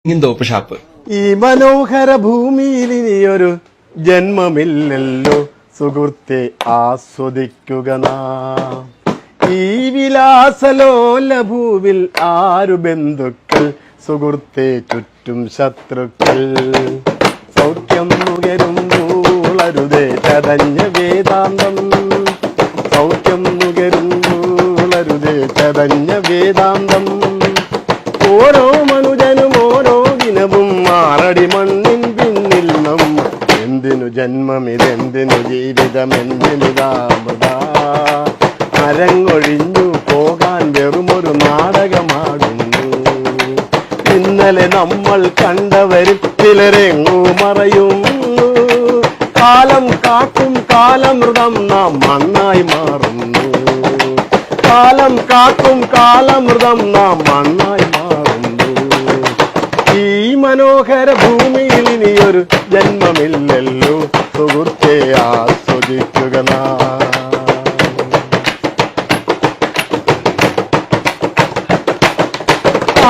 തോപ്പ് shop. ഈ മനോഹര ഭൂമിയിൽ ഇനിയൊരു ജന്മമില്ലല്ലോ സുഹൃത്തെ, ആസ്വദിക്കുക നാം ഈ വിലാസലോല ഭൂവിൽ. ആരു ബന്ധുക്കൾ സുഹൃത്തെ, ചുറ്റും ശത്രുക്കൾ. സൗഖ്യം നുകരുന്നൂളരുതേ ചതഞ്ഞ വേദാന്തം, സൗഖ്യം നുകരുന്നൂളരുതേ ചതഞ്ഞ വേദാന്തം. ഓരോ മനുജനും ഓരോ ദിനവും മാറടി മണ്ണിൻ പിന്നിൽ നമ്മ. എന്തിനു ജന്മമിതെന്തിനു ജീവിതം, എന്തിനിതാമൃത. അരങ്ങൊഴിഞ്ഞു പോകാൻ വെറുമൊരു നാടകമാടുന്നു. ഇന്നലെ നമ്മൾ കണ്ടവരിൽ ചിലരെങ്ങു മറയുന്നു. കാലം കാക്കും കാലമൃതം നാം മണ്ണായി മാറുന്നു. കാലം കാക്കും കാലമൃതം നാം മണ്ണായി മാറുന്നു. ഈ മനോഹര ഭൂമിയിൽ ഇനിയൊരു ജന്മമില്ലല്ലോ സുഹൃത്തെ, ആസ്വദിക്കുക നാം.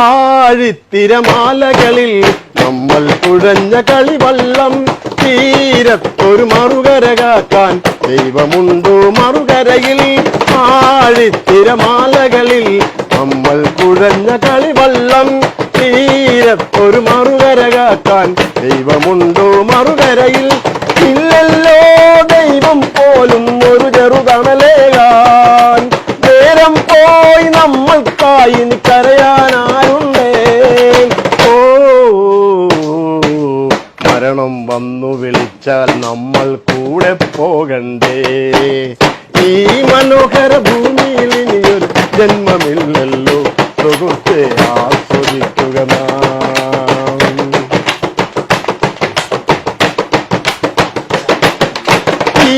ആഴിത്തിരമാലകളിൽ നമ്മൾ കുഴഞ്ഞ കളിവള്ളം. തീരത്തൊരു മറുകര കാക്കാൻ ദൈവമുണ്ടോ മറുകരയിൽ. ആഴിത്തിരമാലകളിൽ നമ്മൾ കുഴഞ്ഞ കളിവള്ളം. തീരത്തൊരു മറുകര കാക്കാൻ ദൈവമുണ്ടോ മറുകരയിൽ. ഇല്ലല്ലോ ദൈവം പോലും ഒരു ചെറുതണലേകാൻ. നേരം പോയി നമ്മൾക്കായി കരയാനാരുണ്ടേ. ഓ മരണം വന്നു വിളിച്ചാൽ നമ്മൾ കൂടെ പോകണ്ടേ. ഈ മനോഹര ഭൂമിയിൽ ഇനിയൊരു ജന്മമില്ലല്ലോ സുഹൃത്തെ, ആസ്വദിക്കുക നാം. ഈ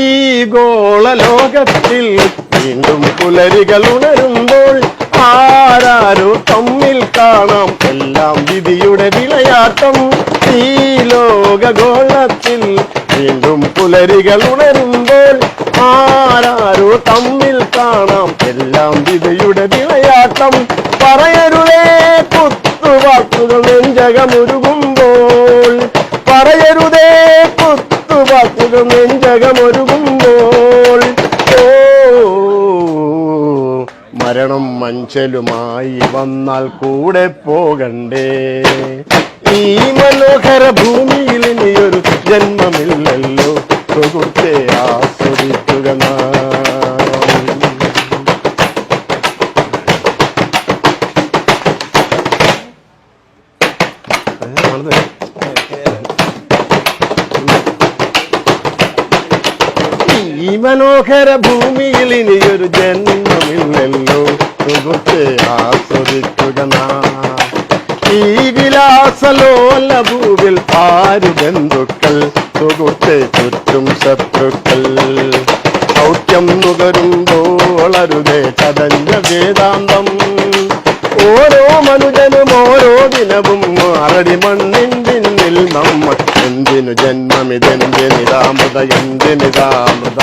ഗോളലോകത്തിൽ വീണ്ടും പുലരികൾ ഉണരുമ്പോൾ ആരാരോ തമ്മിൽ കാണാം എല്ലാം വിധിയുടെ വിളയാട്ടം. ഈ ലോകഗോളത്തിൽ വീണ്ടും പുലരികൾ ഉണരുമ്പോൾ ആരാരോ തമ്മിൽ കാണാം എല്ലാം വിധിയുടെ വിളയാട്ടം. പറയരുതേ കുത്തുവാക്കുകൾ നെഞ്ചകമൊരുകുമ്പോൾ, പറയരുതേ കുത്തുവാക്കുകൾ നെഞ്ചകമൊരുകുമ്പോൾ. ഓ മരണം മഞ്ചലുമായി വന്നാൽ കൂടെ പോകണ്ടേ. ഈ മനോഹര ഭൂമിയിൽ ഇനിയൊരു ജന്മമില്ലല്ലോ സുഹൃത്തെ, ആസ്വദിക്കുക നാം. ഈ മനോഹര ഭൂമിയിൽ ഇനിയൊരു ജന്മമില്ലല്ലോ സുഹൃത്തെ, ആസ്വദിക്കുക നാം. ഈ വിലാസലോല ഭൂവിൽ ആരു ബന്ധുക്കൾ സുഹൃത്തെ, ചുറ്റും ശത്രുക്കൾ. സൗഖ്യം നുകരുമ്പോൾ അരുതേ ചതഞ്ഞ വേദാന്തം. ഓരോ മനുജനും ഓരോ ദിനവും മാറടി മണ്ണിൻ പിന്നിൽ നമ്മൾ. എന്തിനു ജന്മമിതെന്തിനിതാമൃത, എന്തിനിതാമൃത.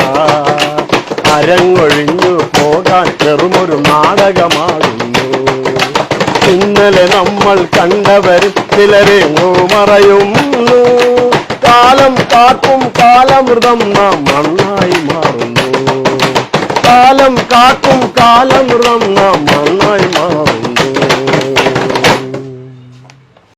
അരങ്ങൊഴിഞ്ഞു പോകാൻ വെറുമൊരു നാടകമാകുന്നു. ഇന്നലെ നമ്മൾ കണ്ടവരിൽ ചിലരെങ്ങോ മറയുന്നു. കാലം കാക്കും കാലമൃതം നാം മണ്ണായി മാറുന്നു. കാലം കാക്കും കാലമൃതം നാം മണ്ണായി മാറുന്നു.